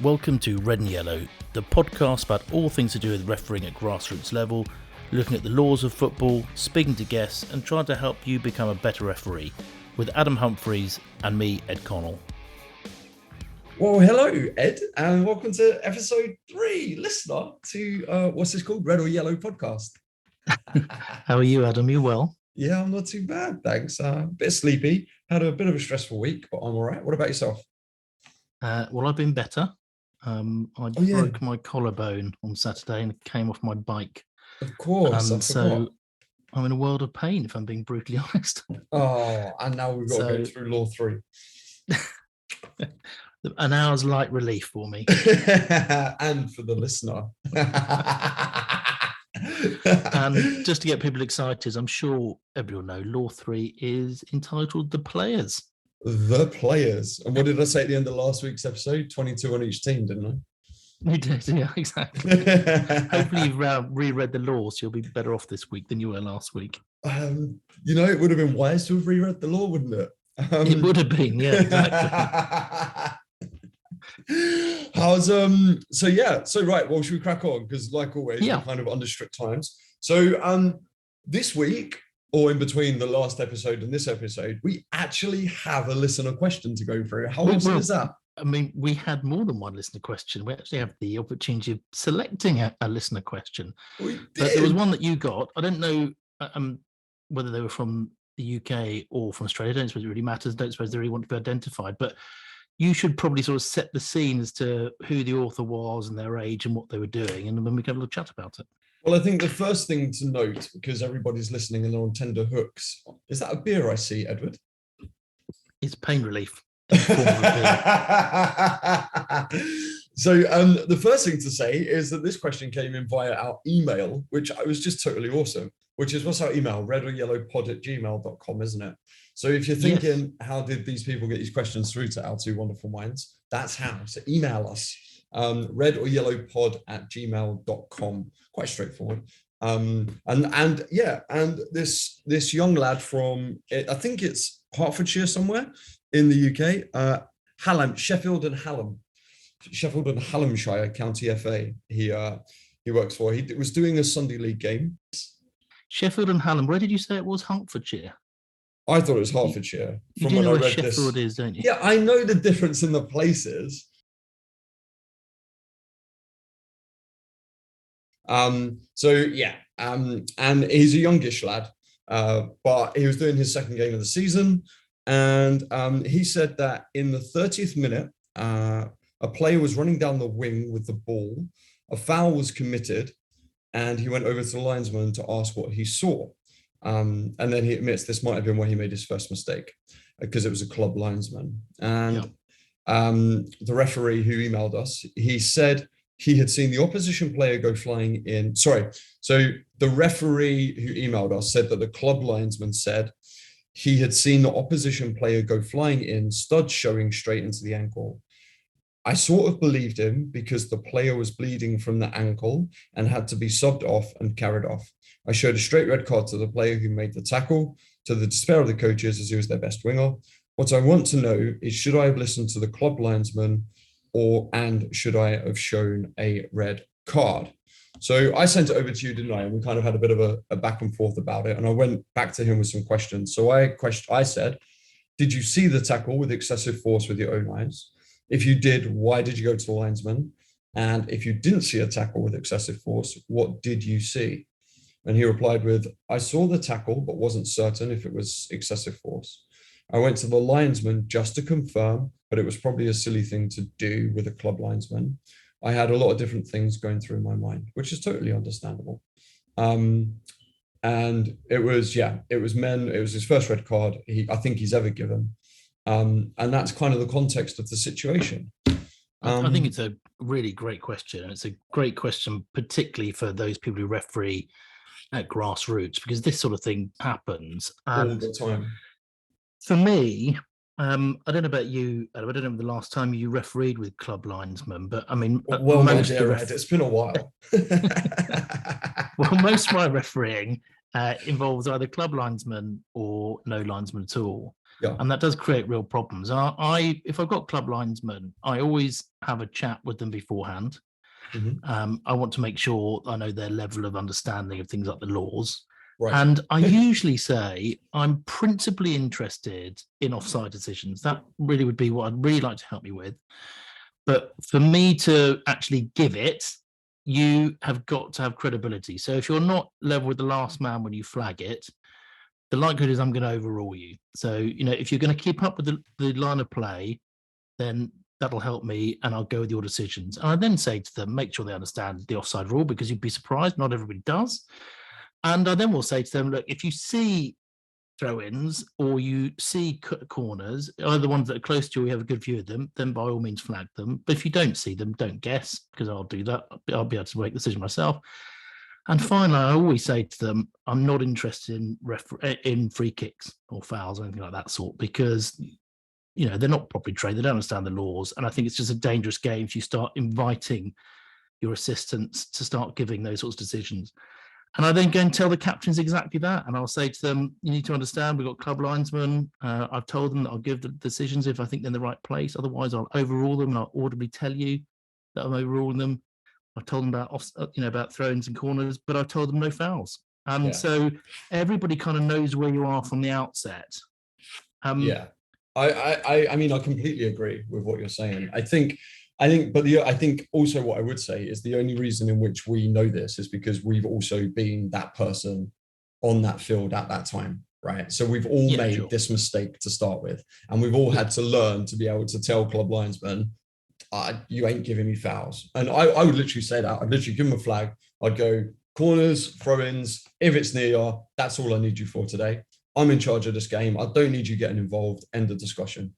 Welcome to Red and Yellow, the podcast about all things to do with refereeing at grassroots level, looking at the laws of football, speaking to guests and trying to help you become a better referee, with Adam Humphreys and me, Ed Connell. Well, hello, Ed, and welcome to episode 3, listener, to what's this called? Red or Yellow podcast. How are you, Adam? You well? Yeah, I'm not too bad, thanks. A bit sleepy, had a bit of a stressful week, but I'm all right. What about yourself? Well, I've been better. I broke my collarbone on Saturday and came off my bike. Of course, and so I'm in a world of pain, if I'm being brutally honest. Oh, and now we've got to go through Law 3. An hour's light relief for me. And for the listener. And just to get people excited, I'm sure everyone know Law 3 is entitled The Players. The Players. And what did I say at the end of last week's episode? 22 on each team, didn't I? You did, yeah, exactly. Hopefully you've reread the law, so you'll be better off this week than you were last week. It would have been wise to have reread the law, wouldn't it? It would have been, yeah, exactly. Well, should we crack on? Because like always, we're kind of under strict times. So this week, or in between the last episode and this episode, we actually have a listener question to go through. How awesome is that? I mean, we had more than one listener question. We actually have the opportunity of selecting a listener question. We did. But there was one that you got. I don't know whether they were from the UK or from Australia. I don't suppose it really matters. I don't suppose they really want to be identified. But you should probably sort of set the scene as to who the author was and their age and what they were doing. And then we can have a little chat about it. Well, I think the first thing to note, because everybody's listening and they're on tender hooks, is that a beer I see, Edward? It's pain relief. So the first thing to say is that this question came in via our email, which was just totally awesome, which is, what's our email? redoryellowpod@gmail.com, isn't it? So if you're thinking, How did these people get these questions through to our two wonderful minds? That's how. So email us, redoryellowpod@gmail.com. Quite straightforward. And this young lad from, I think it's Hertfordshire somewhere in the UK, Sheffield and Hallamshire County FA. He works for. He was doing a Sunday League game. Sheffield and Hallam. Where did you say it was? Hertfordshire. I thought it was Hertfordshire. You do know where Sheffield is, don't you? Yeah, I know the difference in the places. And he's a youngish lad, but he was doing his second game of the season, and he said that in the 30th minute, a player was running down the wing with the ball, a foul was committed, and he went over to the linesman to ask what he saw. And then he admits this might have been where he made his first mistake, because it was a club linesman. And the referee who emailed us, he said he had seen the opposition player go flying in. So the referee who emailed us said that the club linesman said he had seen the opposition player go flying in, studs showing straight into the ankle. I sort of believed him because the player was bleeding from the ankle and had to be subbed off and carried off. I showed a straight red card to the player who made the tackle, to the despair of the coaches, as he was their best winger. What I want to know is, should I have listened to the club linesman, and should I have shown a red card? So I sent it over to you, didn't I? And we kind of had a bit of a back and forth about it. And I went back to him with some questions. So I said, did you see the tackle with excessive force with your own eyes? If you did, why did you go to the linesman? And if you didn't see a tackle with excessive force, what did you see? And he replied with, I saw the tackle, but wasn't certain if it was excessive force. I went to the linesman just to confirm, but it was probably a silly thing to do with a club linesman. I had a lot of different things going through my mind, which is totally understandable. And it was his first red card I think he's ever given. And that's kind of the context of the situation. I think it's a really great question. And it's a great question, particularly for those people who referee at grassroots, because this sort of thing happens all the time. For me, I don't know about you, Adam. I don't know the last time you refereed with club linesmen, but I mean, well, my dear Ed, it's been a while. Well, most of my refereeing involves either club linesman or no linesman at all. Yeah. And that does create real problems. If I've got club linesmen, I always have a chat with them beforehand. I want to make sure I know their level of understanding of things like the laws. Right. And I usually say I'm principally interested in offside decisions. That really would be what I'd really like to help you with. But for me to actually give it, you have got to have credibility. So if you're not level with the last man when you flag it, the likelihood is I'm going to overrule you. So, if you're going to keep up with the line of play, then that'll help me and I'll go with your decisions. And I then say to them, make sure they understand the offside rule, because you'd be surprised, not everybody does. And I then will say to them, look, if you see throw-ins or you see corners, either the ones that are close to you, we have a good view of them, then by all means flag them. But if you don't see them, don't guess, because I'll do that. I'll be able to make the decision myself. And finally, I always say to them, I'm not interested in free kicks or fouls or anything like that sort, because they're not properly trained. They don't understand the laws. And I think it's just a dangerous game if you start inviting your assistants to start giving those sorts of decisions. And I then go and tell the captains exactly that. And I'll say to them, you need to understand, we've got club linesmen. I've told them that I'll give the decisions if I think they're in the right place. Otherwise, I'll overrule them and I'll audibly tell you that I'm overruling them. I've told them about throw-ins and corners, but I've told them no fouls. So everybody kind of knows where you are from the outset. I mean, I completely agree with what you're saying. I think also what I would say is the only reason in which we know this is because we've also been that person on that field at that time, right? So we've all made this mistake to start with, and we've all had to learn to be able to tell club linesmen, you ain't giving me fouls. And I would literally say that. I'd literally give them a flag. I'd go corners, throw-ins. If it's near you, that's all I need you for today. I'm in charge of this game. I don't need you getting involved. End of discussion.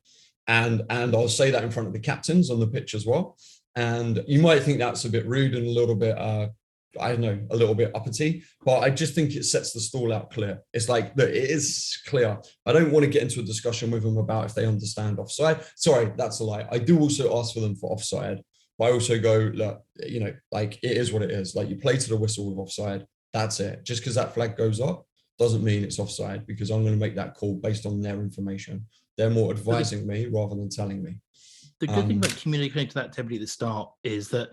And I'll say that in front of the captains on the pitch as well. And you might think that's a bit rude and a little bit, I don't know, a little bit uppity, but I just think it sets the stall out clear. It's like, look, it is clear. I don't want to get into a discussion with them about if they understand offside. Sorry, that's a lie. I do also ask for them for offside, but I also go, look, like it is what it is. Like you play to the whistle with offside. That's it. Just because that flag goes up doesn't mean it's offside, because I'm going to make that call based on their information. They're more advising me rather than telling me. The good thing about communicating to that to everybody at the start is that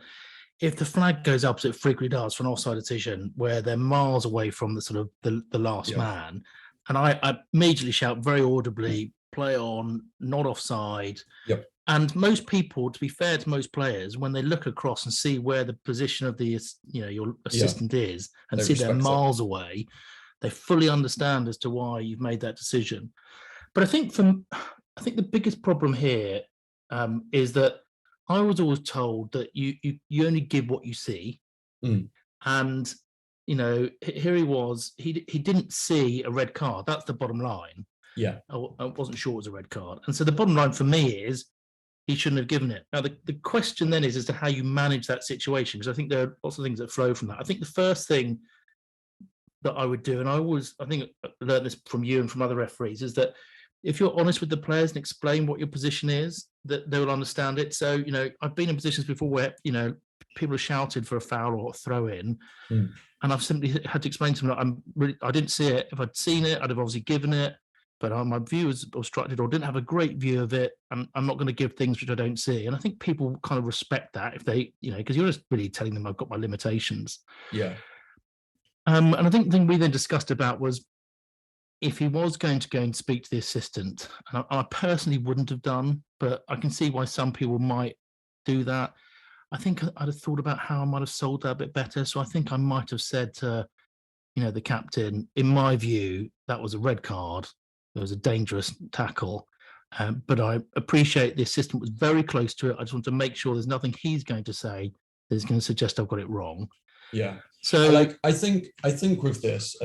if the flag goes up, as it frequently does, for an offside decision where they're miles away from the sort of the last man, and I immediately shout very audibly, play on, not offside. Yep. And most people, to be fair to most players, when they look across and see where the position of the your assistant is and see they're miles away, they fully understand as to why you've made that decision. But I think the biggest problem here is that I was always told that you only give what you see, and here he was. He didn't see a red card. That's the bottom line. Yeah, I wasn't sure it was a red card, and so the bottom line for me is he shouldn't have given it. Now the question then is as to how you manage that situation, because I think there are lots of things that flow from that. I think the first thing that I would do, and I think I learned this from you and from other referees, is that if you're honest with the players and explain what your position is, that they will understand it. So, I've been in positions before where, people have shouted for a foul or a throw in, and I've simply had to explain to them that I didn't see it. If I'd seen it, I'd have obviously given it, but my view was obstructed or didn't have a great view of it. And I'm not going to give things which I don't see. And I think people kind of respect that if they, because you're just really telling them I've got my limitations. Yeah. And I think the thing we then discussed about was, if he was going to go and speak to the assistant, and I personally wouldn't have done, but I can see why some people might do that. I think I'd have thought about how I might have sold that a bit better. So I think I might have said to, the captain, in my view, that was a red card. It was a dangerous tackle. But I appreciate the assistant was very close to it. I just want to make sure there's nothing he's going to say that's going to suggest I've got it wrong. Yeah. So I think with this,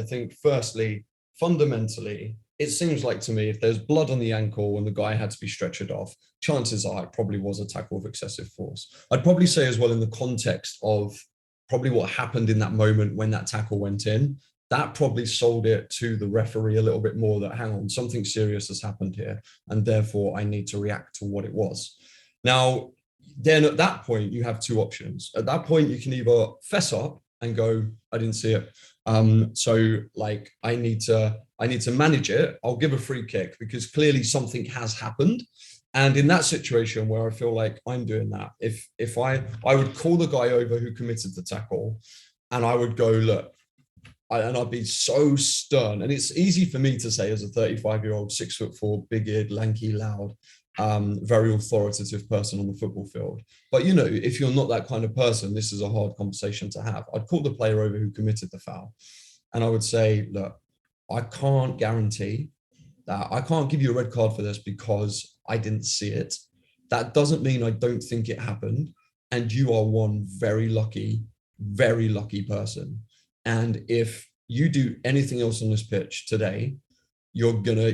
firstly, fundamentally, it seems like to me, if there's blood on the ankle and the guy had to be stretchered off, chances are it probably was a tackle of excessive force. I'd probably say as well, in the context of probably what happened in that moment when that tackle went in, that probably sold it to the referee a little bit more that, hang on, something serious has happened here, and therefore I need to react to what it was. Now, then at that point, you have two options. At that point, you can either fess up and go, I didn't see it. So like I need to manage it. I'll give a free kick because clearly something has happened. And in that situation where I feel like I'm doing that, if I would call the guy over who committed the tackle, and I would go, look, and I'd be so stern. And it's easy for me to say as a 35-year-old, 6'4", big-eared, lanky, loud, very authoritative person on the football field. But, you know, if you're not that kind of person, this is a hard conversation to have. I'd call the player over who committed the foul. And I would say, look, I can't guarantee that I can't give you a red card for this because I didn't see it. That doesn't mean I don't think it happened. And you are one very lucky person. And if you do anything else on this pitch today, I'm gonna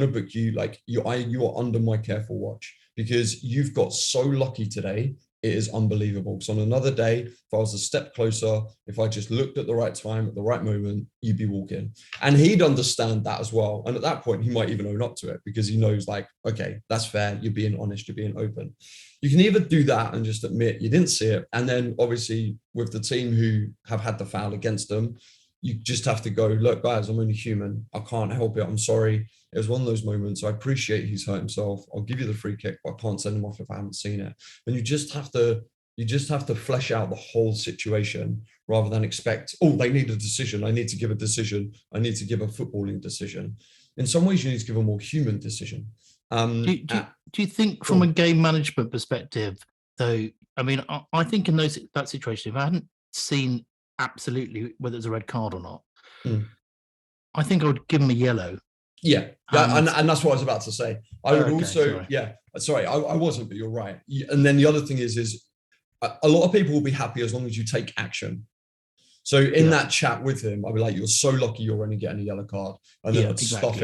book you, like you are under my careful watch because you've got so lucky today. It is unbelievable. So on another day, if I was a step closer, if I just looked at the right time, at the right moment, you'd be walking. And he'd understand that as well. And at that point, he might even own up to it because he knows, like, okay, that's fair. You're being honest, you're being open. You can either do that and just admit you didn't see it. And then obviously with the team who have had the foul against them, you just have to go, look, guys, I'm only human. I can't help it. I'm sorry. It was one of those moments. I appreciate he's hurt himself. I'll give you the free kick, but I can't send him off if I haven't seen it. And you just have to flesh out the whole situation rather than expect, oh, they need a decision. I need to give a decision. I need to give a footballing decision. In some ways, you need to give a more human decision. Do you think from a game management perspective, though, I mean, I think in that situation, if I hadn't seen absolutely whether it's a red card or not, I think I would give him a yellow. Yeah, and that's what I was about to say. I would also, sorry. I wasn't, but you're right. And then the other thing is a lot of people will be happy as long as you take action. So in that chat with him, I'd be like, "You're so lucky you're only getting a yellow card," and then I'd stuff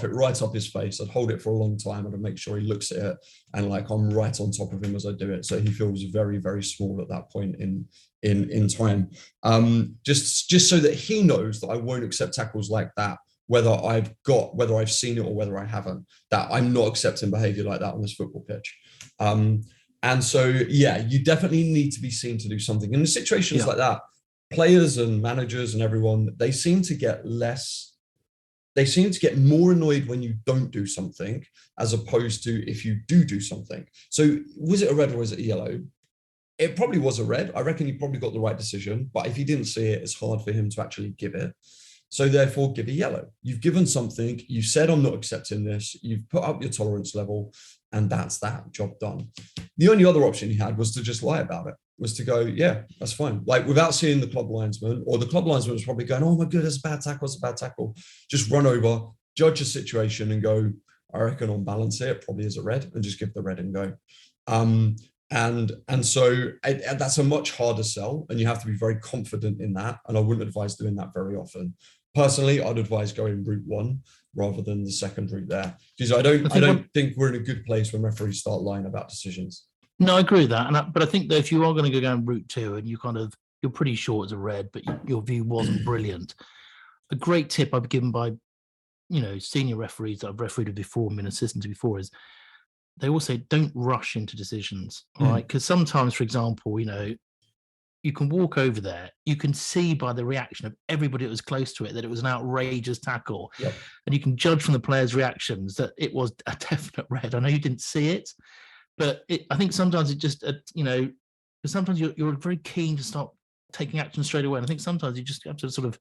it right up his face. I'd hold it for a long time, and I'd make sure he looks at it, and like I'm right on top of him as I do it, so he feels very, very small at that point in time. Just so that he knows that I won't accept tackles like that, whether I've seen it or whether I haven't. That I'm not accepting behaviour like that on this football pitch. And so you definitely need to be seen to do something in situations like that. Players and managers and everyone, they seem to get more annoyed when you don't do something as opposed to if you do something. So was it a red or was it a yellow? It probably was a red. I reckon he probably got the right decision, but if he didn't see it, it's hard for him to actually give it. So therefore, give a yellow. You've given something, you said, I'm not accepting this, you've put up your tolerance level, and that's that, job done. The only other option he had was to just lie about it, was to go, yeah, that's fine. Like without seeing the club linesman, or the club linesman was probably going, oh my God, it's a bad tackle, it's a bad tackle. Just run over, judge the situation and go, I reckon on balance here, it probably is a red, and just give the red and go. And so that's a much harder sell, and you have to be very confident in that. And I wouldn't advise doing that very often. Personally, I'd advise going route one rather than the second route there, because I don't think we're in a good place when referees start lying about decisions. No, I agree with that. But I think that if you are going to go down route two and you're pretty sure it's a red, but your view wasn't brilliant, a great tip I've given by, senior referees that I've refereed before, been assistant to before, is they all say don't rush into decisions, all right? Because sometimes, for example, you can walk over there, you can see by the reaction of everybody that was close to it that it was an outrageous tackle. Yep. And you can judge from the players' reactions that it was a definite red. I know you didn't see it, but I think sometimes it just, sometimes you're very keen to start taking action straight away. And I think sometimes you just have to sort of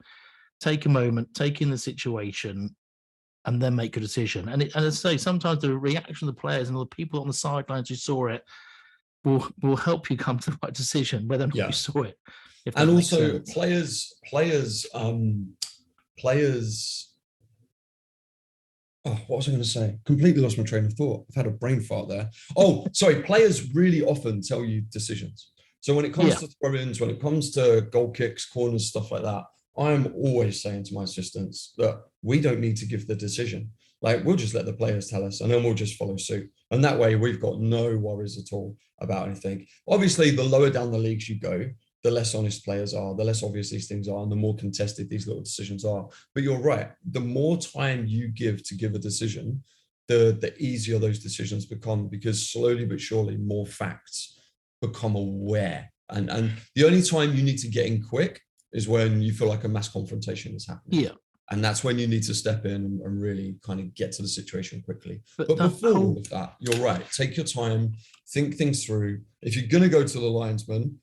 take a moment, take in the situation, and then make a decision. And as I say, sometimes the reaction of the players and the people on the sidelines who saw it will help you come to the right decision, whether or not you saw it. And also players. Oh, what was I going to say? Completely lost my train of thought. I've had a brain fart there. Oh, sorry. Players really often tell you decisions. So when it comes to throw-ins, when it comes to goal kicks, corners, stuff like that, I'm always saying to my assistants that we don't need to give the decision. Like, we'll just let the players tell us and then we'll just follow suit. And that way we've got no worries at all about anything. Obviously, the lower down the leagues you go, the less honest players are, the less obvious these things are, and the more contested these little decisions are. But you're right. The more time you give to give a decision, the easier those decisions become, because slowly but surely more facts become aware. And the only time you need to get in quick is when you feel like a mass confrontation is happening. Yeah. And that's when you need to step in and really kind of get to the situation quickly. But But before all of that, you're right. Take your time, think things through. If you're going to go to the linesman,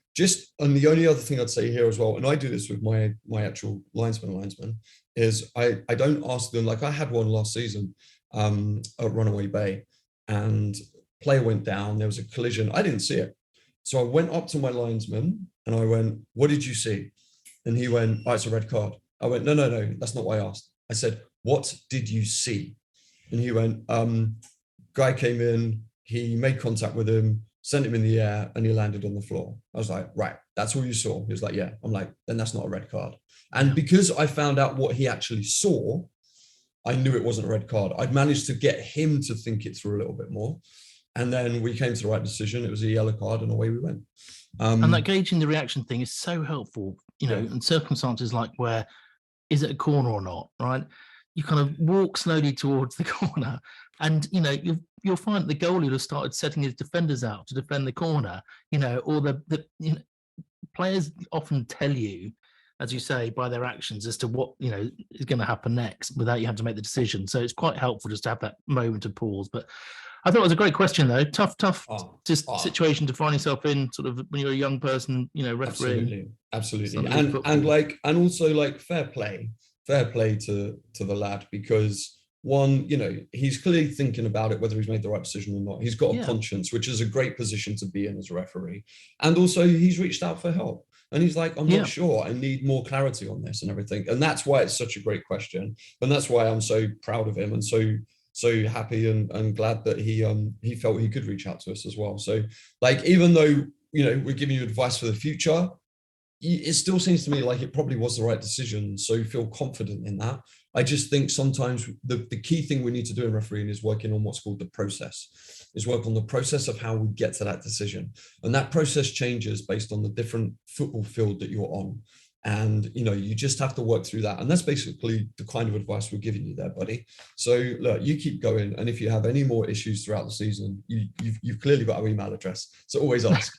and the only other thing I'd say here as well, and I do this with my actual linesman, is I don't ask them, like I had one last season at Runaway Bay, and player went down, there was a collision. I didn't see it. So I went up to my linesman and I went, what did you see? And he went, oh, it's a red card. I went, no, that's not what I asked. I said, what did you see? And he went, guy came in, he made contact with him, sent him in the air, and he landed on the floor. I was like, right, that's all you saw? He was like, yeah. I'm like, then that's not a red card. And because I found out what he actually saw, I knew it wasn't a red card. I'd managed to get him to think it through a little bit more. And then we came to the right decision. It was a yellow card, and away we went. And that gauging the reaction thing is so helpful, in circumstances like where, is it a corner or not, right? You kind of walk slowly towards the corner, and you'll find the goalie will have started setting his defenders out to defend the corner, or the players often tell you, as you say, by their actions as to what is going to happen next without you having to make the decision. So it's quite helpful just to have that moment of pause. But I thought it was a great question, though. Tough situation to find yourself in, sort of when you're a young person, refereeing. Absolutely. And also like fair play to the lad, because one, he's clearly thinking about it, whether he's made the right decision or not. He's got a conscience, which is a great position to be in as a referee. And also he's reached out for help. And he's like, I'm not sure. I need more clarity on this and everything. And that's why it's such a great question. And that's why I'm so proud of him and so happy and glad that he felt he could reach out to us as well. So like, even though, we're giving you advice for the future, it still seems to me like it probably was the right decision. So feel confident in that. I just think sometimes the key thing we need to do in refereeing is working on what's called the process, is work on the process of how we get to that decision. And that process changes based on the different football field that you're on. And, you just have to work through that. And that's basically the kind of advice we're giving you there, buddy. So look, you keep going. And if you have any more issues throughout the season, you've clearly got our email address. So always ask.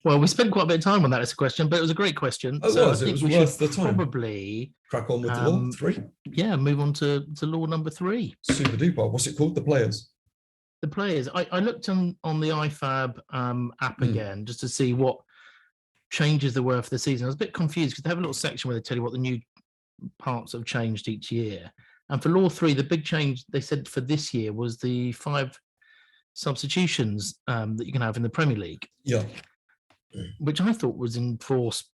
Well, we spent quite a bit of time on that as a question, but it was a great question. It was worth the time. Probably crack on with the law 3. Yeah, move on to law number 3. Super duper. What's it called? The players. The players. I looked on the IFAB app again just to see what changes there were for the season. I was a bit confused because they have a little section where they tell you what the new parts have changed each year. And for law 3, the big change they said for this year was the 5 substitutions that you can have in the Premier League. Yeah. Which I thought was enforced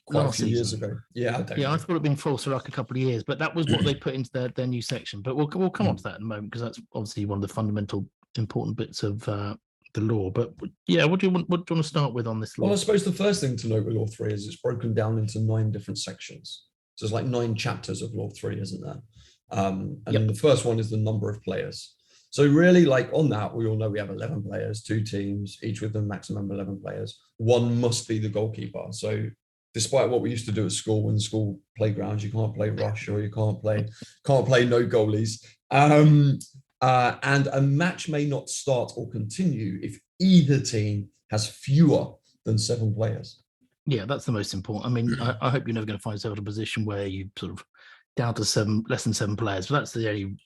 quite a few years ago. I thought it'd been enforced for like a couple of years, but that was what they put into their new section. But we'll come on to that in a moment, because that's obviously one of the fundamental important bits of the law. But yeah, what do you want to start with on this law? Well, I suppose the first thing to note with law 3 is it's broken down into 9 different sections. So there's like 9 chapters of law 3, isn't there? And then the first one is the number of players. So really, like on that, we all know we have 11 players, 2 teams, each with a maximum 11 players. One must be the goalkeeper. So despite what we used to do at school, in school playgrounds, you can't play rush, or you can't play no goalies. And a match may not start or continue if either team has fewer than 7 players. Yeah, that's the most important. I mean, I hope you're never going to find yourself in a position where you sort of down to less than 7 players. But that's the only.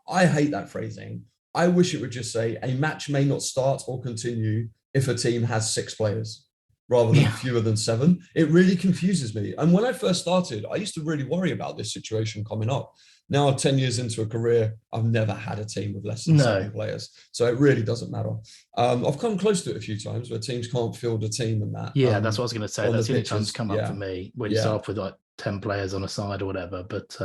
I hate that phrasing. I wish it would just say a match may not start or continue if a team has 6 players, rather than fewer than 7. It really confuses me. And when I first started, I used to really worry about this situation coming up. Now, 10 years into a career, I've never had a team with less than 7 players. So it really doesn't matter. I've come close to it a few times where teams can't field a team and that. Yeah, that's what I was going to say. That's the only time it's come up for me, when you start off with like 10 players on a side or whatever. But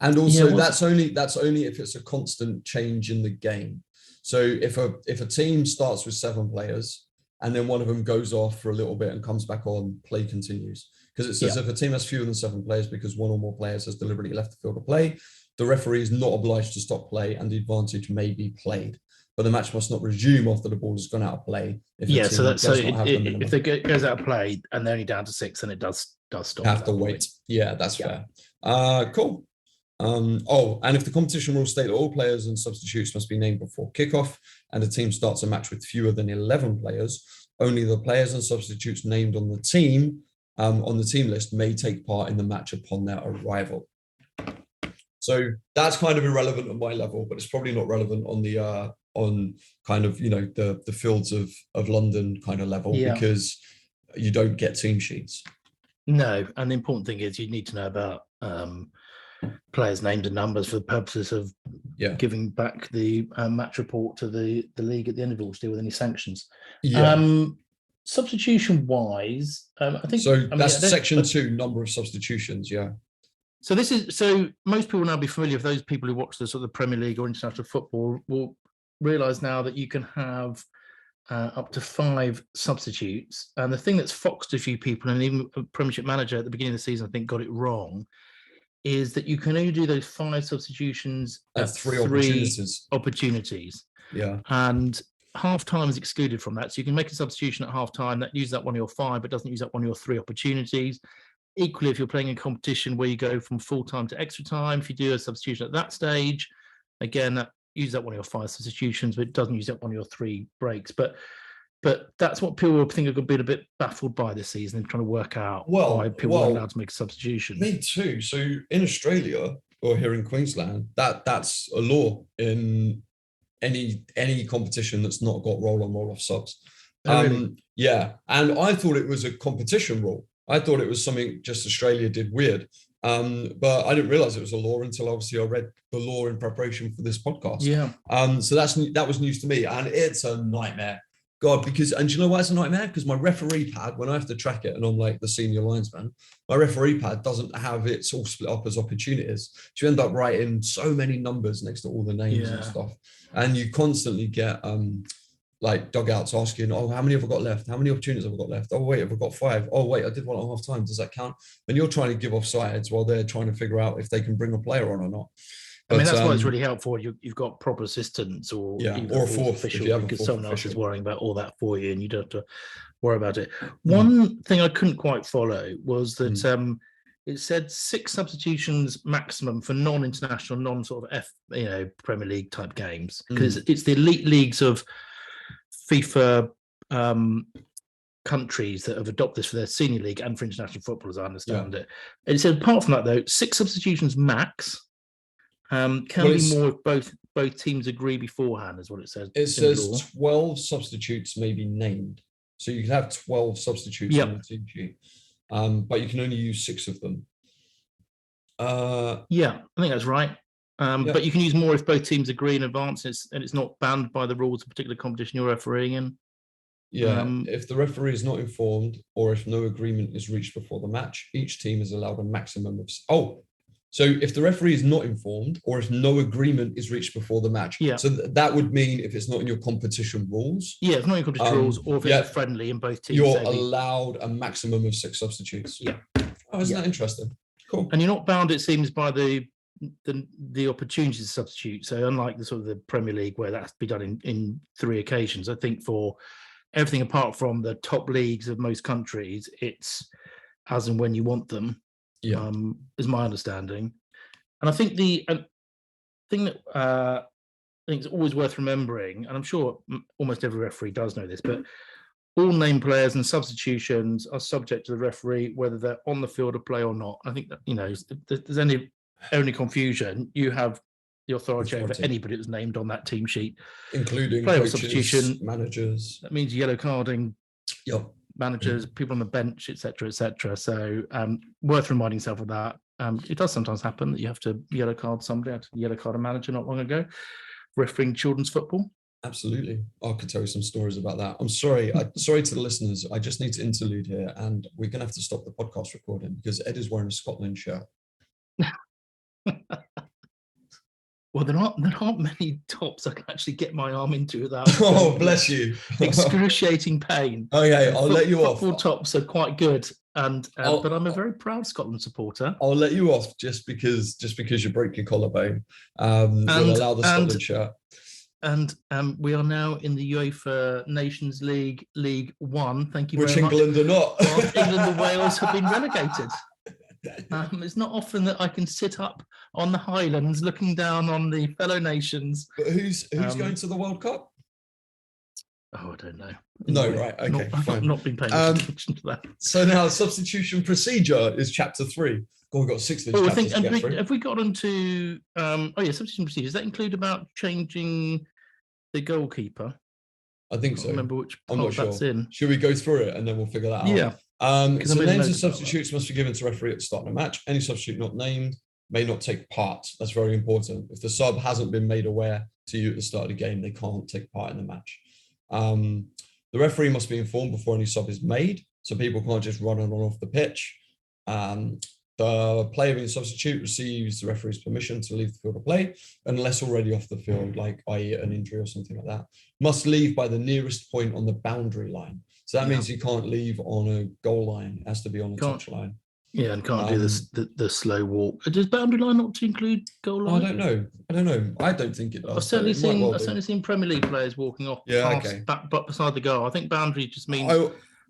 and also that's only if it's a constant change in the game. So if a team starts with 7 players and then one of them goes off for a little bit and comes back on, play continues. Because it says if a team has fewer than 7 players because one or more players has deliberately left the field of play, the referee is not obliged to stop play and the advantage may be played. But the match must not resume after the ball has gone out of play. If it goes out of play and they're only down to 6, then it does stop. Have to wait. Yeah, that's fair. Cool. And if the competition rules state that all players and substitutes must be named before kickoff, and a team starts a match with fewer than 11 players, only the players and substitutes named on the team list may take part in the match upon their arrival. So that's kind of irrelevant at my level, but it's probably not relevant on the on kind of, you know, the fields of London kind of level, because you don't get team sheets. No, and the important thing is you need to know about players' names and numbers for the purposes of giving back the match report to the league at the end of it, to deal with any sanctions. Substitution wise, I think so. That's section 2, number of substitutions. So most people now be familiar with those people who watch the sort of the Premier League or international football will realise now that you can have up to 5 substitutes. And the thing that's foxed a few people, and even a Premiership manager at the beginning of the season, I think, got it wrong, is that you can only do those 5 substitutions at 3 opportunities. And half time is excluded from that. So you can make a substitution at half time that uses up one of your 5, but doesn't use up one of your 3 opportunities. Equally, if you're playing a competition where you go from full time to extra time, if you do a substitution at that stage, again, that uses up one of your 5 substitutions, but it doesn't use up one of your 3 breaks. But that's what people think have been a bit baffled by this season and trying to work out why people are allowed to make substitutions. Me too. So in Australia or here in Queensland, that's a law in any competition that's not got roll-on, roll-off subs. Really? Yeah, and I thought it was a competition rule. I thought it was something just Australia did weird. But I didn't realize it was a law until obviously I read the law in preparation for this podcast. So that was news to me, and it's a nightmare. God, and do you know why it's a nightmare? Because my referee pad, when I have to track it, and I'm like the senior linesman, my referee pad doesn't have it all split up as opportunities. So you end up writing so many numbers next to all the names and stuff, and you constantly get like dugouts asking, oh, how many have I got left? How many opportunities have I got left? Oh, wait, have I got 5? Oh, wait, I did one at half time. Does that count? And you're trying to give offsides while they're trying to figure out if they can bring a player on or not. But, I mean, that's why it's really helpful. You've got proper assistants or a fourth official, because someone else is worrying about all that for you and you don't have to worry about it. One thing I couldn't quite follow was that it said 6 substitutions maximum for non-international, non-sort of Premier League type games, because it's the elite leagues of FIFA countries that have adopted this for their senior league and for international football, as I understand it. And it said apart from that, though, 6 substitutions max. Can be more if both teams agree beforehand, is what it says. It says 12 substitutes may be named. So you can have 12 substitutes on the team sheet, but you can only use 6 of them. I think that's right. But you can use more if both teams agree in advance, and it's not banned by the rules of a particular competition you're refereeing in. If the referee is not informed or if no agreement is reached before the match, each team is allowed a maximum of... So if the referee is not informed or if no agreement is reached before the match, so that would mean if it's not in your competition rules. Yeah, it's not in your competition rules, or if it's friendly in both teams. You're allowed a maximum of 6 substitutes. Oh, isn't that interesting? Cool. And you're not bound, it seems, by the opportunity to substitute. So unlike the sort of the Premier League where that has to be done in 3 occasions, I think for everything apart from the top leagues of most countries, it's as and when you want them. Is my understanding. And I think the thing that I think is always worth remembering, and I'm sure almost every referee does know this, but all named players and substitutions are subject to the referee, whether they're on the field of play or not. I think that, if there's any confusion, you have the authority over anybody that's named on that team sheet, including player coaches, substitution, managers. That means yellow carding. Managers, people on the bench, etc., etc. So worth reminding yourself of that. It does sometimes happen that you have to yellow card somebody. I had to yellow card a manager not long ago, refereeing children's football. Absolutely. I could tell you some stories about that. I'm sorry. Sorry to the listeners. I just need to interlude here, and we're going to have to stop the podcast recording because Ed is wearing a Scotland shirt. Well, there aren't many tops I can actually get my arm into without. Oh, bless you! Excruciating pain. Okay, I'll let you off. Football tops are quite good, but I'm a very proud Scotland supporter. I'll let you off just because you broke your collarbone. We'll allow the Scotland shirt. And we are now in the UEFA Nations League 1. Thank you very much. Which England are not. Whilst England and Wales have been relegated. It's not often that I can sit up on the Highlands looking down on the fellow nations. But who's going to the World Cup? Oh, I don't know. No, right. Okay, I've not been paying much attention to that. So now substitution procedure is chapter 3. God, we've got 6 of these chapters to get through. Have we got onto substitution procedure? Does that include about changing the goalkeeper? I think so. Remember which part I'm not sure. that's in. Should we go through it and then we'll figure that out? Yeah. So names of substitutes must be given to referee at the start of a match. Any substitute not named may not take part. That's very important. If the sub hasn't been made aware to you at the start of the game, they can't take part in the match. The referee must be informed before any sub is made, so people can't just run on and off the pitch. The player being substitute receives the referee's permission to leave the field of play, unless already off the field, like i.e. an injury or something like that. Must leave by the nearest point on the boundary line. So that means you can't leave on a goal line. It has to be on a touch line. Yeah, and can't do the slow walk. Does boundary line not to include goal line? I don't know. I don't think it does. I've certainly seen Premier League players walking off back beside the goal. I think boundary just means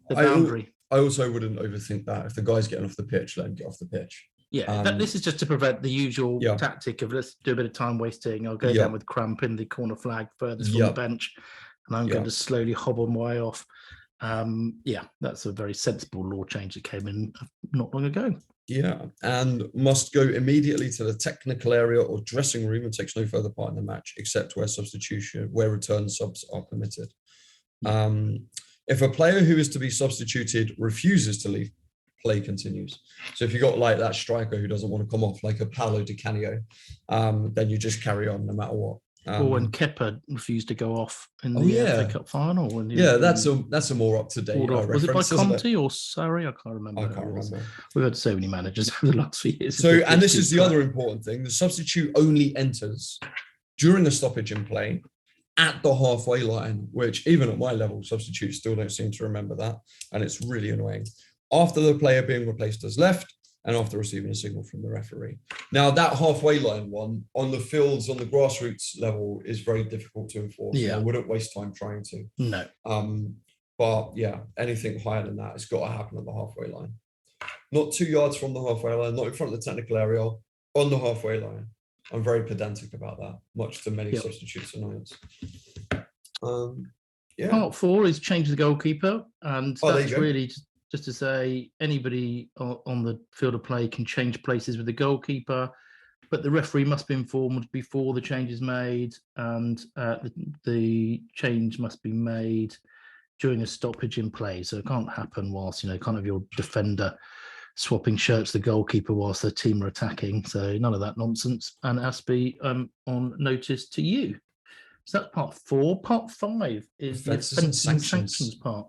the boundary. I also wouldn't overthink that. If the guy's getting off the pitch, let him get off the pitch. Yeah, this is just to prevent the usual tactic of let's do a bit of time wasting. I'll go down with cramp in the corner flag furthest from the bench, and I'm going to slowly hobble my way off. That's a very sensible law change that came in not long ago. Yeah, and must go immediately to the technical area or dressing room and takes no further part in the match, except where return subs are permitted. If a player who is to be substituted refuses to leave, play continues. So if you got like that striker who doesn't want to come off, like a Paolo Di Canio, then you just carry on no matter what. Or when Kepa refused to go off in the FA Cup final. That's a more up-to-date reference. Was it by Conte or Sarri? I can't remember. I can't remember. We've had so many managers over the last few years. So, and this is the other important thing. The substitute only enters during a stoppage in play at the halfway line, which even at my level, substitutes still don't seem to remember that. And it's really annoying. After the player being replaced as left, and after receiving a signal from the referee. Now, that halfway line one on the fields, on the grassroots level, is very difficult to enforce. Yeah. I wouldn't waste time trying to. No. But yeah, anything higher than that, it's got to happen at the halfway line. Not 2 yards from the halfway line, not in front of the technical area, on the halfway line. I'm very pedantic about that, much to many substitutes' annoyance. Part 4 is change the goalkeeper, and that's really just to say anybody on the field of play can change places with the goalkeeper, but the referee must be informed before the change is made, and the change must be made during a stoppage in play. So it can't happen whilst, kind of your defender swapping shirts the goalkeeper whilst the team are attacking. So none of that nonsense, and it has to be on notice to you. So that's part 4. Part 5 is the offences and sanctions part.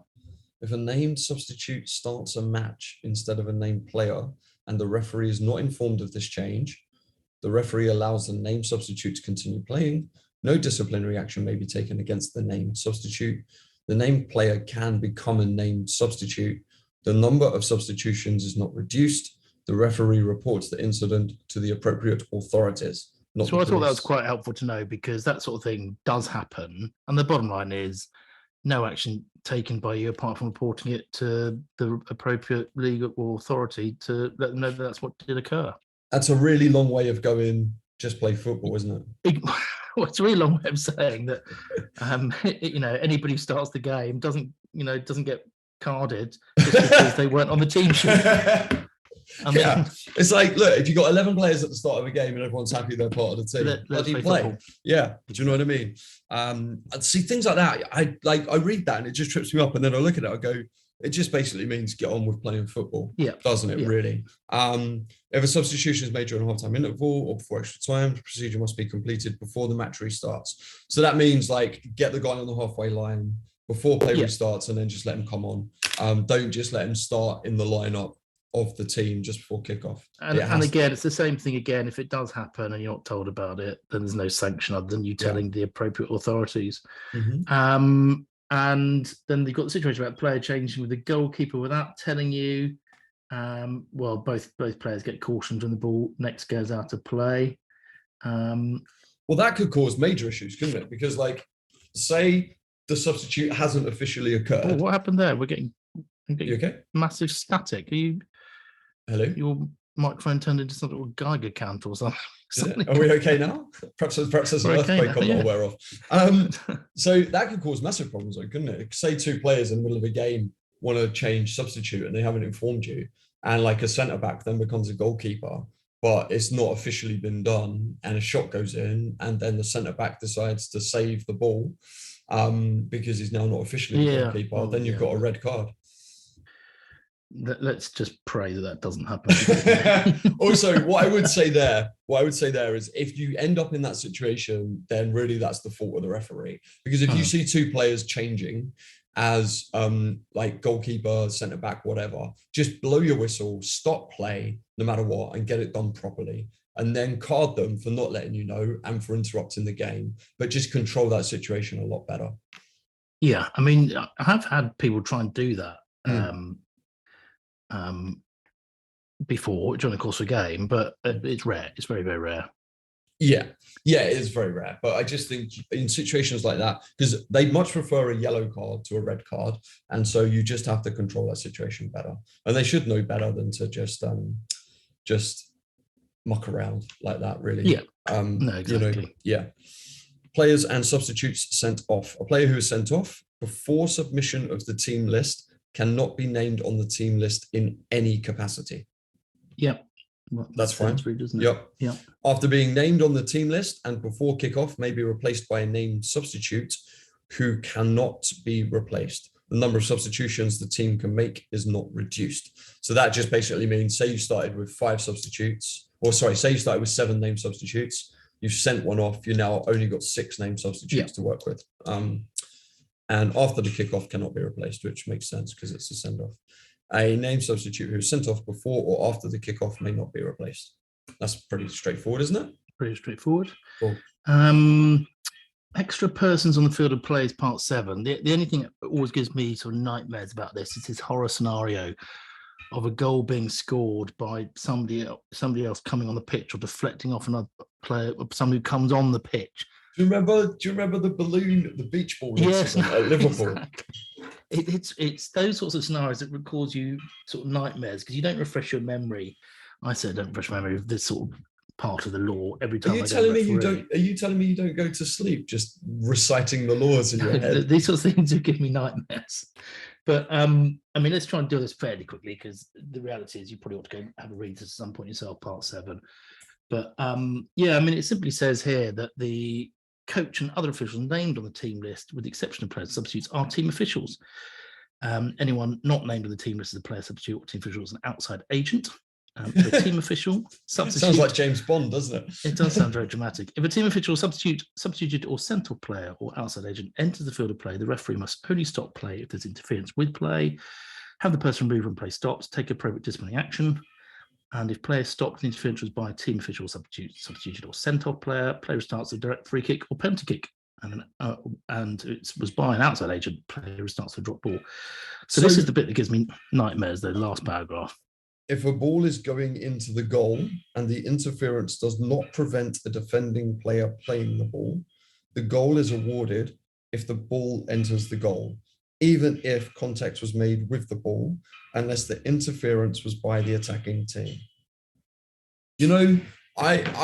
If a named substitute starts a match instead of a named player and the referee is not informed of this change, the referee allows the named substitute to continue playing. No disciplinary action may be taken against the named substitute. The named player can become a named substitute. The number of substitutions is not reduced. The referee reports the incident to the appropriate authorities. So I thought that was quite helpful to know, because that sort of thing does happen. And the bottom line is no action taken by you apart from reporting it to the appropriate legal authority to let them know that that's what did occur. That's a really long way of going, just play football, isn't it? Well, it's a really long way of saying that, anybody who starts the game doesn't get carded just because they weren't on the team sheet. It's like, look, if you've got 11 players at the start of a game and everyone's happy they're part of the team, let you play. Football. Yeah, do you know what I mean? And see, things like that, I read that and it just trips me up, and then I look at it, I go, it just basically means get on with playing football, doesn't it, really? If a substitution is made during a half-time interval or before extra time, the procedure must be completed before the match restarts. So that means, like, get the guy on the halfway line before play restarts and then just let him come on. Don't just let him start in the lineup of the team just before kickoff. And again, it's the same thing again. If it does happen and you're not told about it, then there's no sanction other than you telling the appropriate authorities. Mm-hmm. And then you've got the situation about player changing with the goalkeeper without telling you. Both players get cautioned when the ball next goes out of play. Well, that could cause major issues, couldn't it? Because, like, say the substitute hasn't officially occurred. Oh, what happened there? We're getting you okay? Massive static. Are you? Hello? Your microphone turned into some sort of Geiger count or something. Are we okay now? Perhaps there's an We're okay earthquake now, I'm yeah. not aware of. So that could cause massive problems, though, couldn't it? Say two players in the middle of a game want to change substitute and they haven't informed you, and like a centre back then becomes a goalkeeper, but it's not officially been done, and a shot goes in, and then the centre back decides to save the ball because he's now not officially the goalkeeper. Well, then you've got a red card. Let's just pray that doesn't happen. Also, what I would say there is if you end up in that situation, then really that's the fault of the referee. Because if you see two players changing as like goalkeeper, centre back, whatever, just blow your whistle, stop play, no matter what, and get it done properly. And then card them for not letting you know and for interrupting the game. But just control that situation a lot better. Yeah, I mean, I have had people try and do that. Before during the course of a game, but it's rare. It's very, very rare. Yeah, it is very rare. But I just think in situations like that, because they'd much prefer a yellow card to a red card, and so you just have to control that situation better. And they should know better than to just muck around like that. Really. Yeah. No, exactly. Players and substitutes sent off. A player who is sent off before submission of the team list cannot be named on the team list in any capacity. Yep. Well, that's fine. Really, doesn't it? Yep. After being named on the team list and before kickoff may be replaced by a named substitute who cannot be replaced. The number of substitutions the team can make is not reduced. So that just basically means, say you started with 5 substitutes, say you started with 7 named substitutes, you've sent one off, you now only got 6 named substitutes to work with. And after the kickoff cannot be replaced, which makes sense because it's a send-off. A named substitute who is sent off before or after the kickoff may not be replaced. That's pretty straightforward, isn't it? Pretty straightforward. Cool. Extra persons on the field of play is part 7. The only thing that always gives me sort of nightmares about this is this horror scenario of a goal being scored by somebody else coming on the pitch or deflecting off another player, or somebody who comes on the pitch. Do you remember the balloon, the beach ball incident at Liverpool? Exactly. It's those sorts of scenarios that would cause you sort of nightmares because you don't refresh your memory. I said don't refresh my memory of this sort of part of the law every time. Are you telling me you don't go to sleep just reciting the laws in your head? These sorts of things do give me nightmares. But I mean, let's try and do this fairly quickly because the reality is you probably ought to go have a read at some point yourself, part 7. But I mean, it simply says here that the coach and other officials named on the team list, with the exception of players substitutes, are team officials. Anyone not named on the team list as a player substitute or team official is an outside agent. If a team official substitute sounds like James Bond, doesn't it? It does sound very dramatic. If a team official, substituted or sent off player or outside agent enters the field of play, the referee must only stop play if there's interference with play, have the person removed when play stops, take appropriate disciplining action. And if player stopped, the interference was by a team official, substituted or sent off player starts a direct free kick or penalty kick. And it was by an outside agent, player starts a drop ball. So this is the bit that gives me nightmares, the last paragraph. If a ball is going into the goal and the interference does not prevent a defending player playing the ball, the goal is awarded if the ball enters the goal, even if contact was made with the ball, unless the interference was by the attacking team. You know, I don't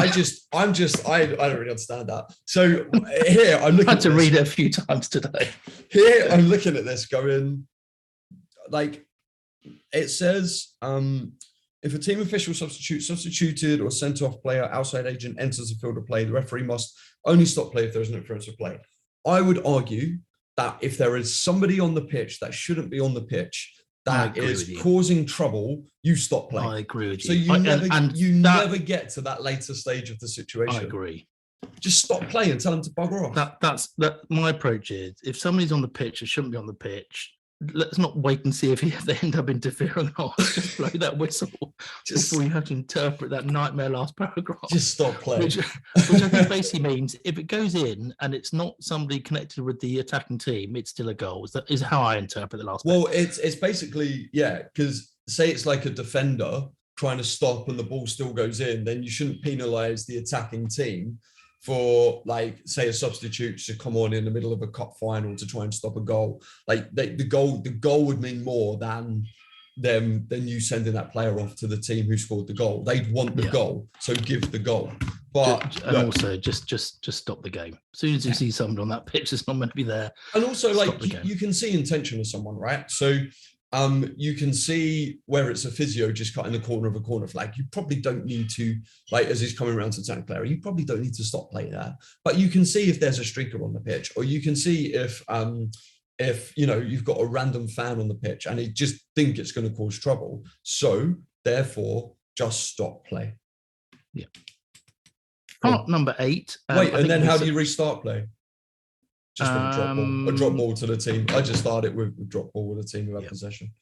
really understand that. So here I'm looking. I had to read it a few times today. Here I'm looking at this going, like, it says, if a team official substituted or sent off player, outside agent enters the field of play, the referee must only stop play if there is an interference of play. I would argue that if there is somebody on the pitch that shouldn't be on the pitch, that is causing trouble, you stop playing. I agree with you. So you never get to that later stage of the situation. I agree. Just stop playing and tell them to bugger off. That's my approach is, if somebody's on the pitch and shouldn't be on the pitch, let's not wait and see if they end up interfering or not. Just blow that whistle before you have to interpret that nightmare last paragraph. Just stop playing. Which I think basically means if it goes in and it's not somebody connected with the attacking team, it's still a goal. That is how I interpret the last. Well, it's basically, because say it's like a defender trying to stop and the ball still goes in, then you shouldn't penalise the attacking team for, like, say a substitute to come on in the middle of a cup final to try and stop a goal. Like the goal would mean more than then you sending that player off to the team who scored the goal. They'd want the goal, so give the goal. But and also just stop the game. As soon as you see someone on that pitch that's not meant to be there. And also, like, you can see intention of someone, right? So you can see where it's a physio just cutting the corner of a corner flag. You probably don't need to, like, as he's coming around to the player, you probably don't need to stop play there. But you can see if there's a streaker on the pitch, or you can see if you know, you've got a random fan on the pitch and they just think it's going to cause trouble. So therefore, just stop play. Yeah. Part number 8. Wait, and then how do you restart play? Just with a drop ball to the team. I just started with drop ball with the team who had possession.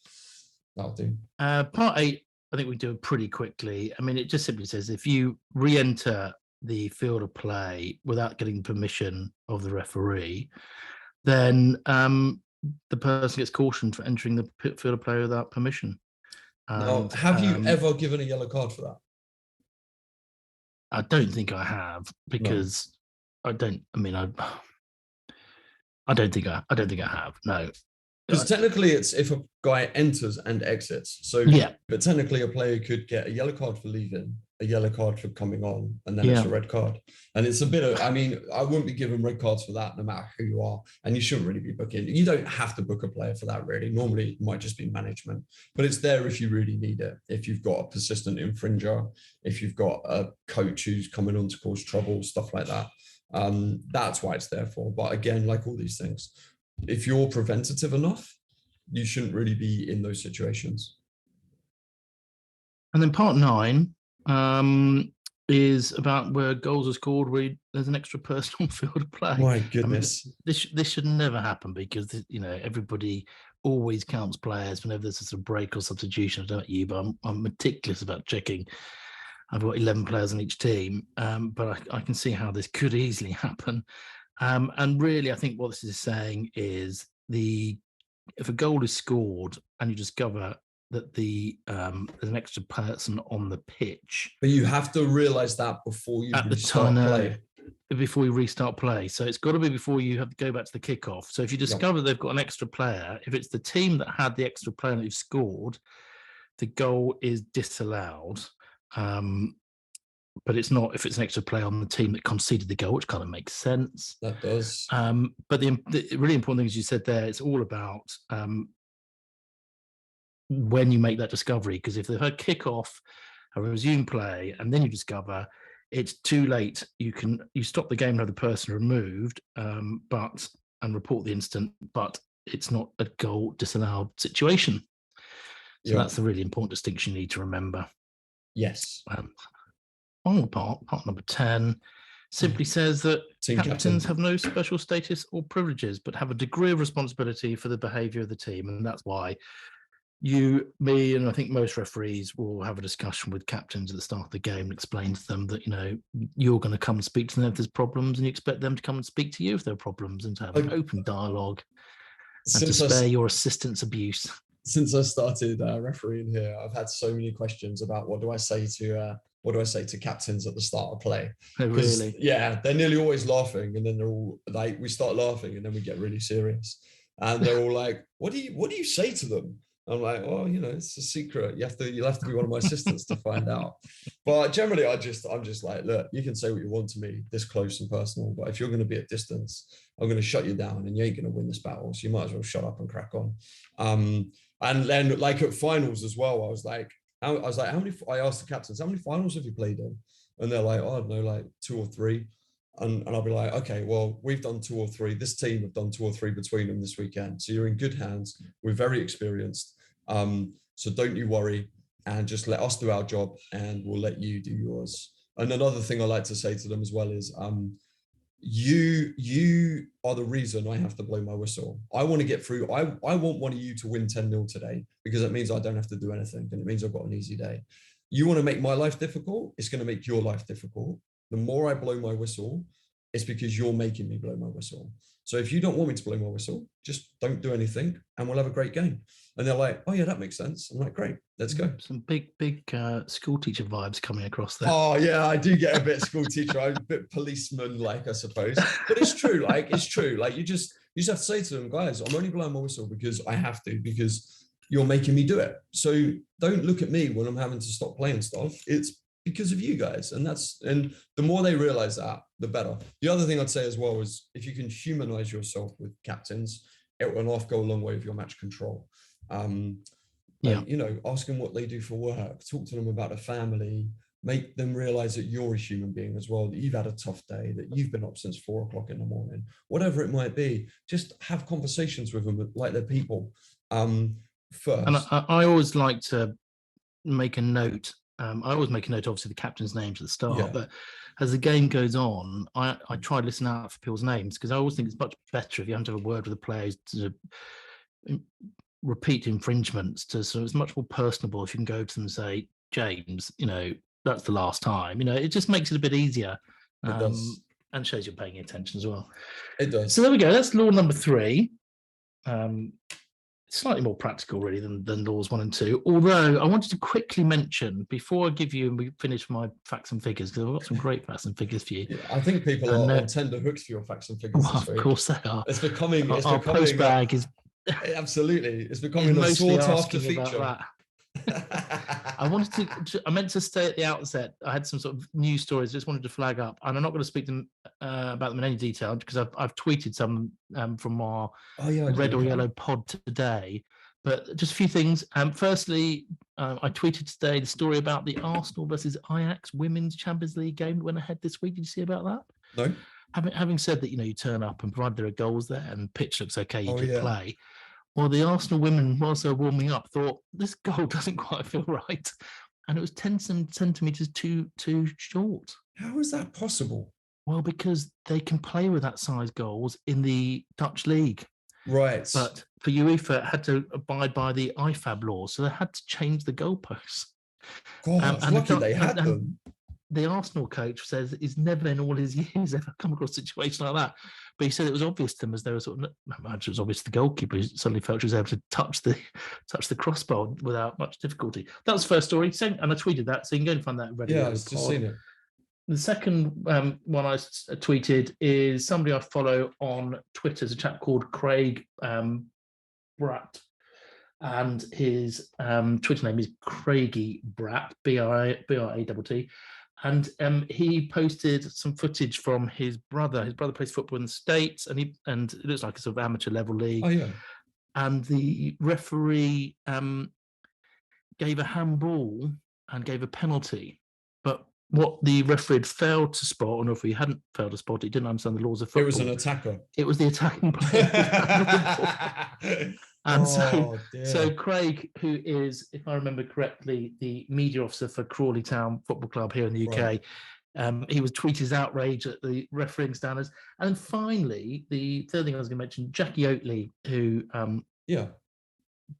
That'll do. Part 8, I think we do it pretty quickly. I mean, it just simply says if you re-enter the field of play without getting permission of the referee, then the person gets cautioned for entering the field of play without permission. Now, have you ever given a yellow card for that? I don't think I have, because I don't think I have. No, because technically it's if a guy enters and exits. So but technically a player could get a yellow card for leaving, a yellow card for coming on, and then it's a red card. And it's a bit of, I mean, I wouldn't be given red cards for that no matter who you are. And you shouldn't really be booking. You don't have to book a player for that, really. Normally it might just be management, but it's there if you really need it. If you've got a persistent infringer, if you've got a coach who's coming on to cause trouble, stuff like that. That's why it's there for. But again, like all these things, if you're preventative enough, you shouldn't really be in those situations. And then part 9 is about where goals are scored where there's an extra person on field of play. My goodness. I mean, this should never happen, because, you know, everybody always counts players whenever there's a sort of break or substitution. I don't know about you, but I'm meticulous about checking. I've got 11 players on each team, but I can see how this could easily happen. And really, I think what this is saying is if a goal is scored and you discover that there's an extra person on the pitch, but you have to realise that before you restart play. Before you restart play, so it's got to be before you have to go back to the kickoff. So if you discover they've got an extra player, if it's the team that had the extra player that you've scored, the goal is disallowed. But it's not if it's an extra player on the team that conceded the goal, which kind of makes sense. That does. But the really important thing, as you said there, it's all about when you make that discovery. Because if they've had kickoff and resume play, and then you discover it's too late, you stop the game and have the person removed, and report the incident, but it's not a goal disallowed situation. So that's a really important distinction you need to remember. Yes. Final part number 10, simply says that captains have no special status or privileges, but have a degree of responsibility for the behaviour of the team. And that's why you, me, and I think most referees will have a discussion with captains at the start of the game and explain to them that, you know, you're going to come and speak to them if there's problems, and you expect them to come and speak to you if there are problems, and to have an open dialogue and to spare your assistant's abuse. Since I started refereeing here, I've had so many questions about what do I say to captains at the start of play. Oh, really? Yeah, they're nearly always laughing, and then they're all like, we start laughing, and then we get really serious, and they're all like, what do you say to them? I'm like, well, you know, it's a secret. You'll have to be one of my assistants to find out. But generally, I'm just like, look, you can say what you want to me, this close and personal, but if you're going to be at distance, I'm going to shut you down, and you ain't going to win this battle. So you might as well shut up and crack on. And then, like, at finals as well, I asked the captains, how many finals have you played in? And they're like, oh, I don't know, like 2 or 3. And I'll be like, okay, well, we've done 2 or 3. This team have done 2 or 3 between them this weekend. So you're in good hands. We're very experienced. So don't you worry, and just let us do our job, and we'll let you do yours. And another thing I like to say to them as well is, you are the reason I have to blow my whistle. I want to get through. I want one of you to win 10-0 today, because it means I don't have to do anything, and it means I've got an easy day. You want to make my life difficult, it's going to make your life difficult. The more I blow my whistle, it's because you're making me blow my whistle. So if you don't want me to blow my whistle, just don't do anything, and we'll have a great game. And they're like, oh yeah, that makes sense. I'm like, great, let's go. Some big school teacher vibes coming across there. Oh yeah, I do get a bit school teacher, I'm a bit policeman-like, I suppose. But it's true, like, it's true. Like, you just have to say to them, guys, I'm only blowing my whistle because I have to, because you're making me do it. So don't look at me when I'm having to stop playing stuff. It's because of you guys. And the more they realize that, the better. The other thing I'd say as well is if you can humanize yourself with captains, it will go a long way with your match control. Yeah. Ask them what they do for work, talk to them about a family, make them realize that you're a human being as well, that you've had a tough day, that you've been up since 4 o'clock in the morning, whatever it might be. Just have conversations with them like they're people. First. And I always like to make a note. I always make a note, obviously, the captain's names at the start, but as the game goes on, I try to listen out for people's names, because I always think it's much better if you have to have a word with the players to repeat infringements. So it's much more personable if you can go to them and say, James, that's the last time. It just makes it a bit easier. It does. And shows you're paying attention as well. It does. So there we go. That's law number 3. Slightly more practical, really, than laws 1 and 2. Although I wanted to quickly mention, before I give you and we finish my facts and figures, because I've got some great facts and figures for you. Yeah, I think people are on tender hooks for your facts and figures. Well, of course they are. It's becoming. Our post bag is absolutely. It's becoming a sought after feature. I meant to stay at the outset. I had some sort of news stories, just wanted to flag up, and I'm not going to speak about them in any detail, because I've tweeted some from our red or yellow pod today. But just a few things. Firstly, I tweeted today the story about the Arsenal versus Ajax Women's Champions League game that went ahead this week. Did you see about that? No. Having said that, you turn up and provided there are goals there and pitch looks okay, you can play. Well, the Arsenal women, whilst they were warming up, thought this goal doesn't quite feel right, and it was 10 centimeters too short. How is that possible? Well, because they can play with that size goals in the Dutch league, right? But for UEFA, it had to abide by the IFAB laws, so they had to change the goalposts. God, lucky they had them. The Arsenal coach says he's never in all his years ever come across a situation like that. But he said it was obvious to them as they were sort of, I imagine it was obvious to the goalkeeper, who suddenly felt she was able to touch the crossbar without much difficulty. That was the first story. And I tweeted that, so you can go and find that. Yeah, I've just seen it. The second one I tweeted is somebody I follow on Twitter. Is a chap called Craig Bratt. And his Twitter name is Craigie Bratt, B-R-A-T-T. And he posted some footage from his brother. His brother plays football in the States, and it looks like a sort of amateur level league. Oh, yeah. And the referee gave a handball and gave a penalty. But what the referee had failed to spot, or if he hadn't failed to spot, he didn't understand the laws of football. It was an attacker. It was the attacking player. And so Craig, who is, if I remember correctly, the media officer for Crawley Town Football Club here in the UK, right. He was tweeting his outrage at the refereeing standards. And finally, the third thing I was going to mention, Jackie Oatley, who a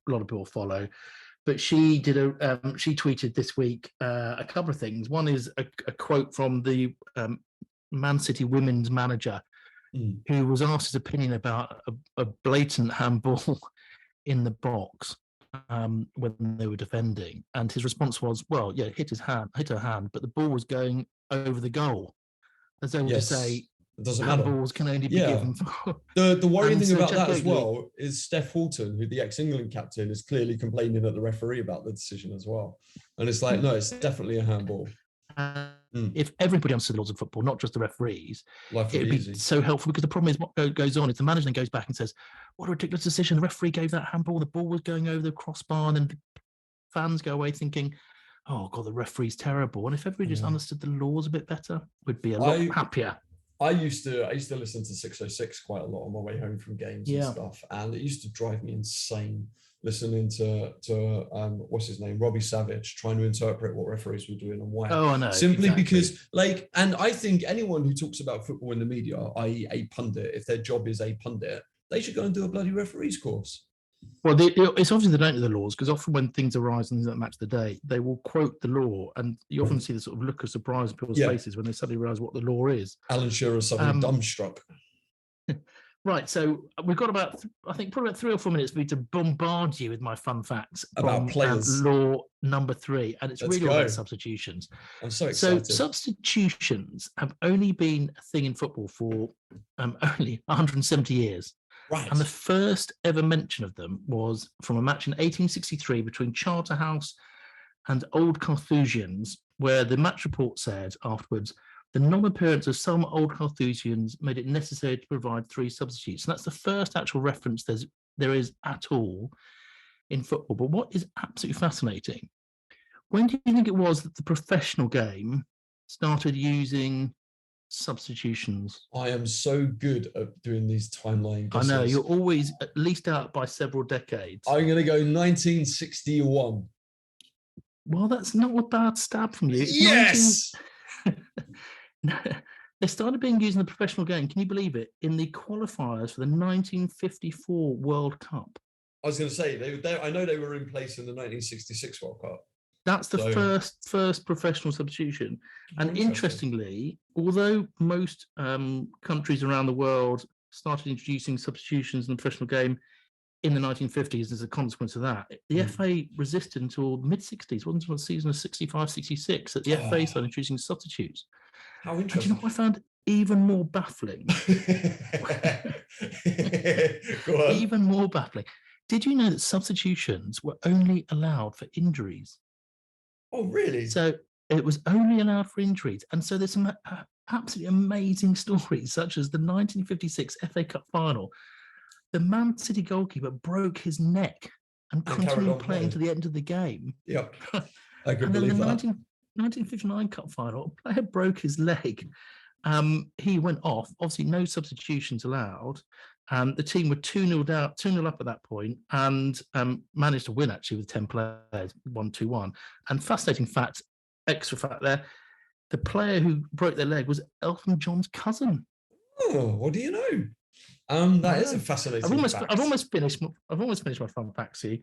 lot of people follow, but she did she tweeted this week a couple of things. One is a quote from the Man City women's manager, who was asked his opinion about a blatant handball in the box when they were defending, and his response was, "Well, yeah, hit her hand, but the ball was going over the goal." As though to say, it doesn't handballs matter. can only be given for. The worrying thing about that as well is Steph Houghton, who the ex-England captain, is clearly complaining at the referee about the decision as well, and it's like, no, it's definitely a handball. If everybody understood the laws of football, not just the referees, it would be so helpful, because the problem is what goes on is the manager then goes back and says, what a ridiculous decision. The referee gave that handball, the ball was going over the crossbar, and then the fans go away thinking, oh God, the referee's terrible. And if everybody just understood the laws a bit better, we'd be a lot happier. I used to listen to 606 quite a lot on my way home from games and stuff, and it used to drive me insane listening to what's his name, Robbie Savage, trying to interpret what referees were doing and why. Oh, I know. Simply because, and I think anyone who talks about football in the media, i.e. a pundit, if their job is a pundit, they should go and do a bloody referees course. Well, it's obviously they don't know the laws, because often when things arise and things that match the day, they will quote the law, and you often see the sort of look of surprise on people's faces when they suddenly realise what the law is. Alan Shearer suddenly dumbstruck. Right, so we've got about, I think, probably about 3 or 4 minutes for me to bombard you with my fun facts about players. Law number 3, and it's really all about substitutions. I'm so excited. So substitutions have only been a thing in football for only 170 years. Right. And the first ever mention of them was from a match in 1863 between Charterhouse and Old Carthusians, where the match report said afterwards, the non-appearance of some Old Carthusians made it necessary to provide 3 substitutes. And that's the first actual reference there is at all in football. But what is absolutely fascinating, when do you think it was that the professional game started using substitutions? I am so good at doing these timeline guesses. I know, you're always at least out by several decades. I'm going to go 1961. Well, that's not a bad stab from you. It's Yes! They started being used in the professional game, can you believe it, in the qualifiers for the 1954 World Cup. I was going to say, I know they were in place in the 1966 World Cup. That's the first professional substitution. And interestingly, although most countries around the world started introducing substitutions in the professional game in the 1950s as a consequence of that, the FA resisted until the mid-60s. Wasn't until the season of 65-66 that the FA started introducing substitutes. How interesting. And you know what I found even more baffling? Go on. Even more baffling. Did you know that substitutions were only allowed for injuries? Oh, really? So it was only allowed for injuries. And so there's some absolutely amazing stories, such as the 1956 FA Cup final. The Man City goalkeeper broke his neck and continued playing to the end of the game. Yep, I could and then believe the that. 1959 Cup final, a player broke his leg. He went off. Obviously, no substitutions allowed. The team were 2-0 down, 2-0 up at that point, and managed to win actually with 10 players, 1-2-1. And fascinating fact, extra fact there, the player who broke their leg was Elton John's cousin. Oh, what do you know? That is a fascinating fact. I've almost finished my fun facts here.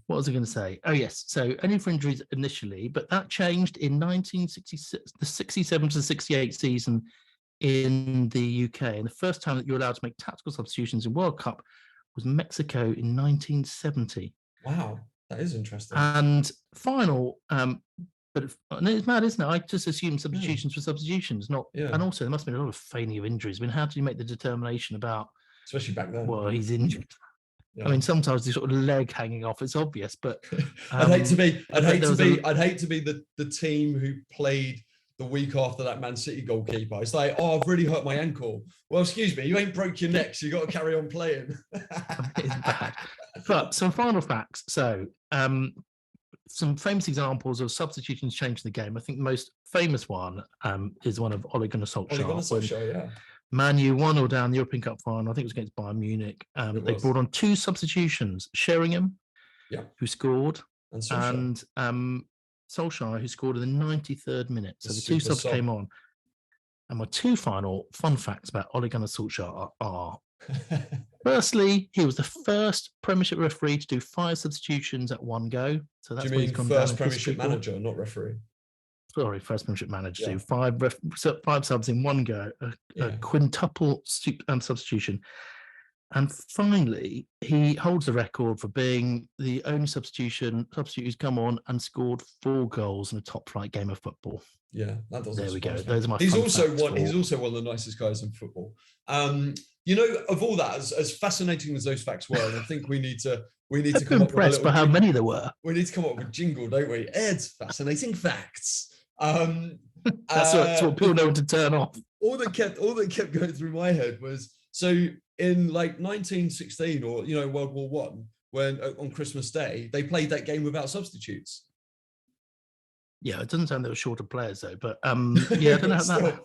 What was I going to say? Oh yes, so only for injuries initially, but that changed in 1966, the 67 to 68 season in the UK. And the first time that you're allowed to make tactical substitutions in World Cup was Mexico in 1970. Wow, that is interesting. And final, but it's mad, isn't it? I just assumed substitutions for substitutions, not. Yeah. And also, there must have been a lot of feigning of injuries. I mean, how do you make the determination about? Especially back then. Well, he's injured. Yeah. I mean, sometimes the sort of leg hanging off, it's obvious, but I'd hate to be the team who played the week after that Man City goalkeeper. It's like, oh, I've really hurt my ankle. Well, excuse me, you ain't broke your neck, so you got to carry on playing. It's bad. But some final facts. So, some famous examples of substitutions changing the game. I think the most famous one is one of Ole Gunnar Solskjaer. Yeah. Man U 1-0 down the European Cup final. I think it was against Bayern Munich. They brought on 2 substitutions: Sheringham, who scored, and Solskjaer, who scored in the 93rd minute. So the 2 subs came on. And my 2 final fun facts about Ole Gunnar Solskjaer are firstly, he was the first Premiership referee to do 5 substitutions at one go. So that's do you mean first Premiership manager, not referee? Sorry, first Premiership manager to do 5 subs in one go, a quintuple substitution. And finally, he holds the record for being the only substitute who's come on and scored 4 goals in a top-flight game of football. Yeah, that doesn't. There we go. Those are my. He's also one of the nicest guys in football. You know, of all that, as fascinating as those facts were, I think we need to come up impressed by how many there were. We need to come up with a jingle, don't we? Ed's fascinating facts. That's what people know to turn off. All that kept going through my head was, so in like 1916 or World War One, when on Christmas Day they played that game without substitutes. Yeah, it doesn't sound they were shorter players though, but I don't know how that.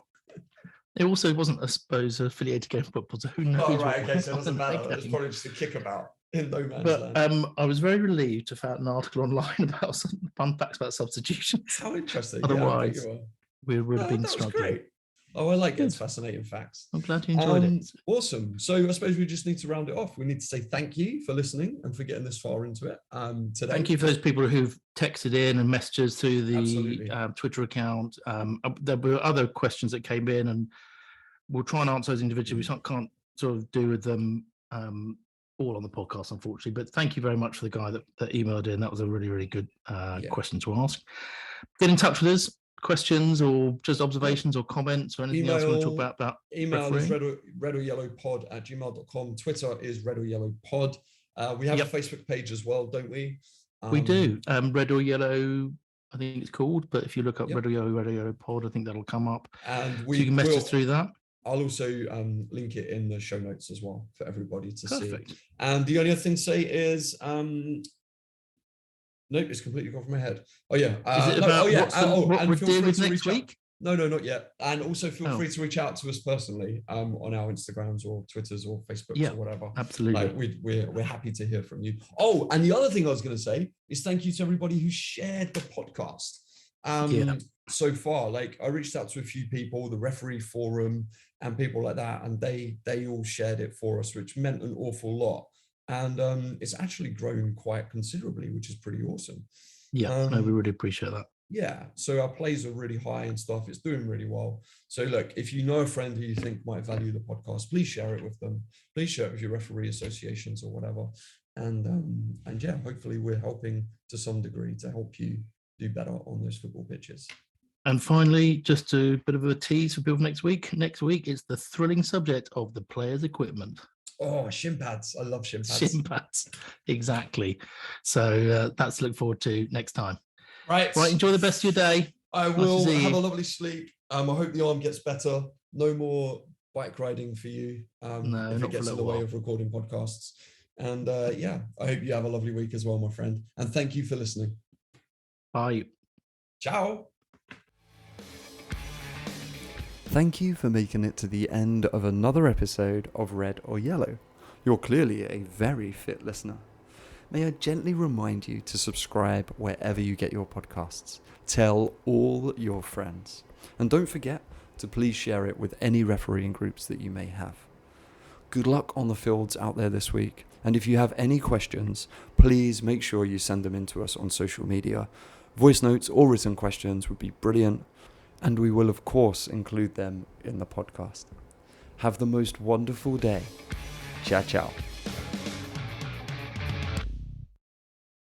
It also wasn't, I suppose, affiliated game football, so who knows? Oh, right, okay, so it doesn't matter. It's probably just a kickabout in no man's land. But I was very relieved to find an article online about some fun facts about substitutions. How interesting. Otherwise, we would have been struggling. Great. Oh, I like it. Fascinating facts. I'm glad you enjoyed it. Awesome. So I suppose we just need to round it off. We need to say thank you for listening and for getting this far into it today. Thank you for those people who've texted in and messages through the Twitter account. There were other questions that came in, and we'll try and answer those individually. We can't sort of do with them all on the podcast, unfortunately. But thank you very much for the guy that emailed in. That was a really, really good question to ask. Get in touch with us. questions or just observations or comments or anything else you want to talk about email is refereeing? redorYellowpod@gmail.com. Twitter is redorYellowpod. We have a Facebook page as well, don't we? We do. Red or Yellow, I think it's called. But if you look up Red or Yellow Pod, I think that'll come up. And so you can message us through that. I'll also link it in the show notes as well for everybody to Perfect. see. And the only other thing to say is, nope, it's completely gone from my head. Oh yeah. Is it about what we're doing with next week? No, not yet. And also feel free to reach out to us personally on our Instagrams or Twitters or Facebooks or whatever. Absolutely. Like we're happy to hear from you. Oh, and the other thing I was going to say is thank you to everybody who shared the podcast. So far, like I reached out to a few people, the referee forum and people like that, and they all shared it for us, which meant an awful lot. And it's actually grown quite considerably, which is pretty awesome. Yeah, no, we really appreciate that. Yeah, so our plays are really high and stuff. It's doing really well. So look, if you know a friend who you think might value the podcast, please share it with them. Please share it with your referee associations or whatever. And yeah, hopefully we're helping to some degree to help you do better on those football pitches. And finally, just a bit of a tease for people next week. Next week, it's the thrilling subject of the players' equipment. Oh, shin pads. I love shin pads. Shin pads, exactly. So that's to look forward to next time. Right. Enjoy the best of your day. I will have a lovely sleep. I hope the arm gets better. No more bike riding for you. No, if it gets in the way of recording podcasts. And yeah, I hope you have a lovely week as well, my friend. And thank you for listening. Bye. Ciao. Thank you for making it to the end of another episode of Red or Yellow. You're clearly a very fit listener. May I gently remind you to subscribe wherever you get your podcasts. Tell all your friends. And don't forget to please share it with any refereeing groups that you may have. Good luck on the fields out there this week. And if you have any questions, please make sure you send them in to us on social media. Voice notes or written questions would be brilliant. And we will, of course, include them in the podcast. Have the most wonderful day. Ciao, ciao.